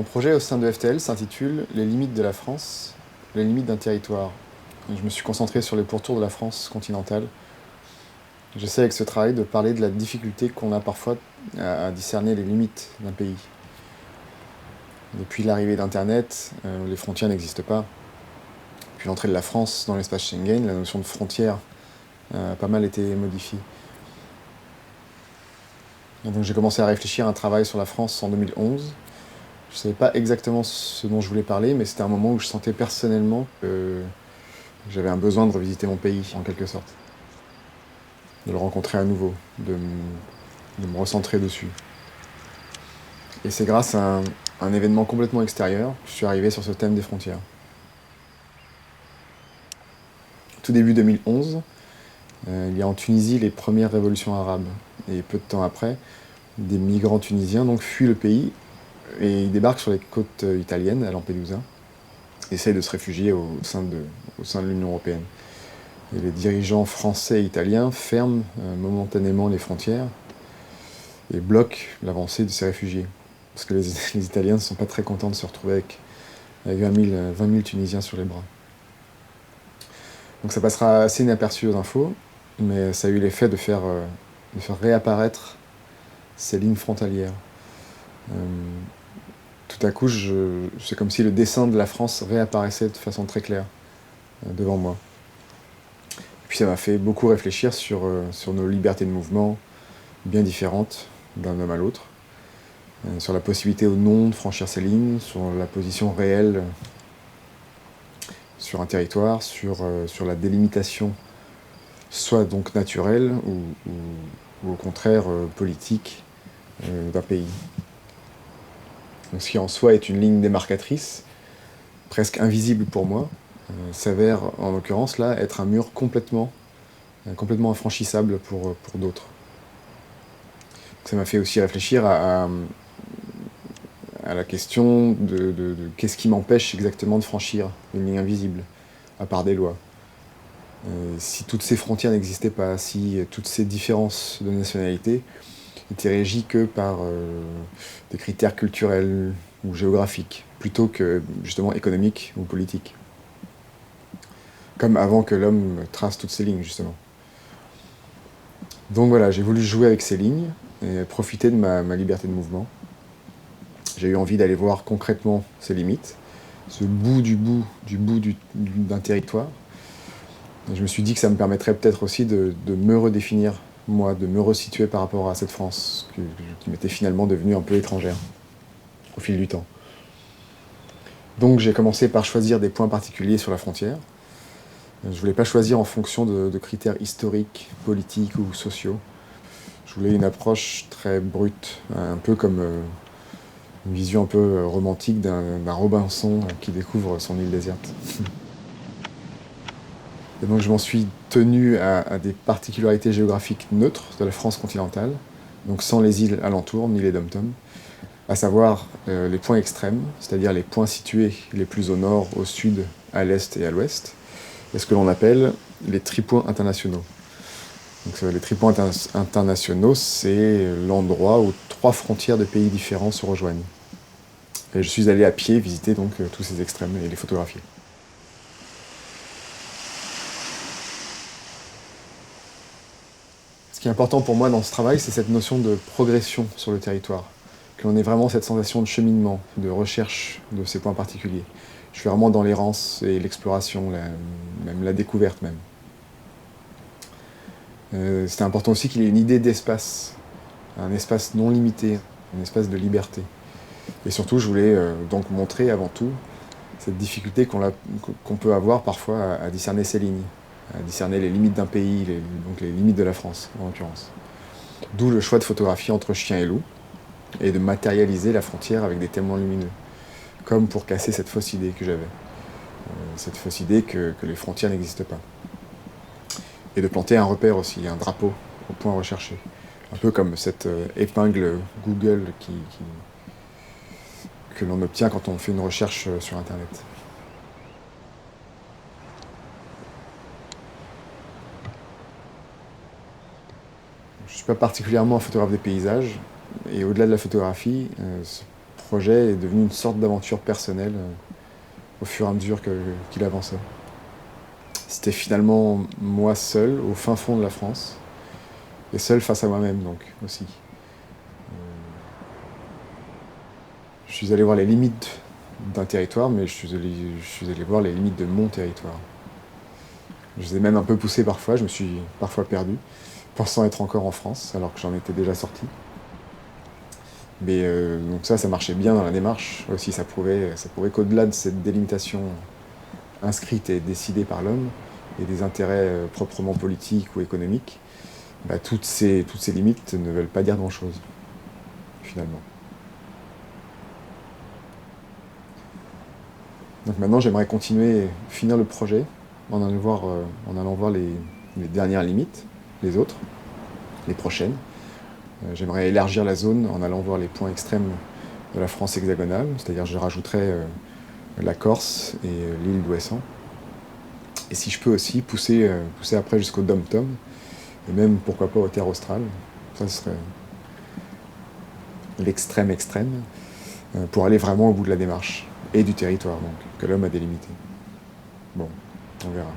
Mon projet au sein de FTL s'intitule « Les limites de la France, les limites d'un territoire ». Je me suis concentré sur les pourtours de la France continentale. J'essaie avec ce travail de parler de la difficulté qu'on a parfois à discerner les limites d'un pays. Depuis l'arrivée d'Internet, les frontières n'existent pas. Depuis l'entrée de la France dans l'espace Schengen, la notion de frontière a pas mal été modifiée. Et donc j'ai commencé à réfléchir à un travail sur la France en 2011. Je ne savais pas exactement ce dont je voulais parler, mais c'était un moment où je sentais personnellement que j'avais un besoin de revisiter mon pays, en quelque sorte. De le rencontrer à nouveau, de me recentrer dessus. Et c'est grâce à un événement complètement extérieur que je suis arrivé sur ce thème des frontières. Tout début 2011, il y a en Tunisie les premières révolutions arabes. Et peu de temps après, des migrants tunisiens donc fuient le pays et ils débarquent sur les côtes italiennes, à Lampedusa, et essayent de se réfugier au sein de l'Union européenne. Et les dirigeants français et italiens ferment momentanément les frontières et bloquent l'avancée de ces réfugiés. Parce que les Italiens ne sont pas très contents de se retrouver avec 20 000 Tunisiens sur les bras. Donc ça passera assez inaperçu aux infos, mais ça a eu l'effet de faire réapparaître ces lignes frontalières. Tout à coup, c'est comme si le dessin de la France réapparaissait de façon très claire devant moi. Et puis ça m'a fait beaucoup réfléchir sur nos libertés de mouvement, bien différentes d'un homme à l'autre, sur la possibilité ou non de franchir ces lignes, sur la position réelle sur un territoire, sur la délimitation, soit donc naturelle ou au contraire politique d'un pays. Donc, ce qui en soi est une ligne démarcatrice, presque invisible pour moi, s'avère en l'occurrence là être un mur complètement infranchissable pour d'autres. Ça m'a fait aussi réfléchir à la question de qu'est-ce qui m'empêche exactement de franchir une ligne invisible, à part des lois. Si toutes ces frontières n'existaient pas, si toutes ces différences de nationalité étaient régies que par des critères culturels ou géographiques, plutôt que justement économiques ou politiques. Comme avant que l'homme trace toutes ces lignes, justement. Donc voilà, j'ai voulu jouer avec ces lignes et profiter de ma liberté de mouvement. J'ai eu envie d'aller voir concrètement ces limites, ce bout d'un territoire. Et je me suis dit que ça me permettrait peut-être aussi de me redéfinir, moi, de me resituer par rapport à cette France qui m'était finalement devenue un peu étrangère au fil du temps. Donc j'ai commencé par choisir des points particuliers sur la frontière. Je ne voulais pas choisir en fonction de critères historiques, politiques ou sociaux. Je voulais une approche très brute, un peu comme une vision un peu romantique d'un Robinson qui découvre son île déserte. Et donc je m'en suis tenu à des particularités géographiques neutres de la France continentale, donc sans les îles alentours ni les dom-toms, à savoir les points extrêmes, c'est-à-dire les points situés les plus au nord, au sud, à l'est et à l'ouest, et ce que l'on appelle les tripoints internationaux. Donc, les tripoints internationaux, c'est l'endroit où 3 frontières de pays différents se rejoignent. Et je suis allé à pied visiter donc tous ces extrêmes et les photographier. Ce qui est important pour moi dans ce travail, c'est cette notion de progression sur le territoire. Que l'on ait vraiment cette sensation de cheminement, de recherche de ces points particuliers. Je suis vraiment dans l'errance et l'exploration, même la découverte même. C'était important aussi qu'il y ait une idée d'espace, un espace non limité, un espace de liberté. Et surtout, je voulais donc montrer avant tout cette difficulté qu'on peut avoir parfois à discerner ces lignes, à discerner les limites d'un pays, donc les limites de la France en l'occurrence. D'où le choix de photographier entre chien et loup, et de matérialiser la frontière avec des témoins lumineux, comme pour casser cette fausse idée que j'avais, cette fausse idée que les frontières n'existent pas. Et de planter un repère aussi, un drapeau au point recherché. Un peu comme cette épingle Google que l'on obtient quand on fait une recherche sur Internet. Je ne suis pas particulièrement un photographe des paysages, et au-delà de la photographie, ce projet est devenu une sorte d'aventure personnelle au fur et à mesure qu'il avançait. C'était finalement moi seul, au fin fond de la France, et seul face à moi-même, donc, aussi. Je suis allé voir les limites d'un territoire, mais je suis allé voir les limites de mon territoire. Je les ai même un peu poussées parfois, je me suis parfois perdu, pensant être encore en France, alors que j'en étais déjà sorti. Mais donc ça marchait bien dans la démarche. Aussi, ça prouvait qu'au-delà de cette délimitation inscrite et décidée par l'homme, et des intérêts proprement politiques ou économiques, bah, toutes ces limites ne veulent pas dire grand-chose, finalement. Donc maintenant, j'aimerais continuer, finir le projet, en allant voir les dernières limites, les autres, les prochaines. J'aimerais élargir la zone en allant voir les points extrêmes de la France hexagonale, c'est-à-dire je rajouterais la Corse et l'île d'Ouessant. Et si je peux aussi pousser après jusqu'au Dom-Tom, et même pourquoi pas aux terres australes, ça ce serait l'extrême extrême, pour aller vraiment au bout de la démarche, et du territoire donc, que l'homme a délimité. Bon, on verra.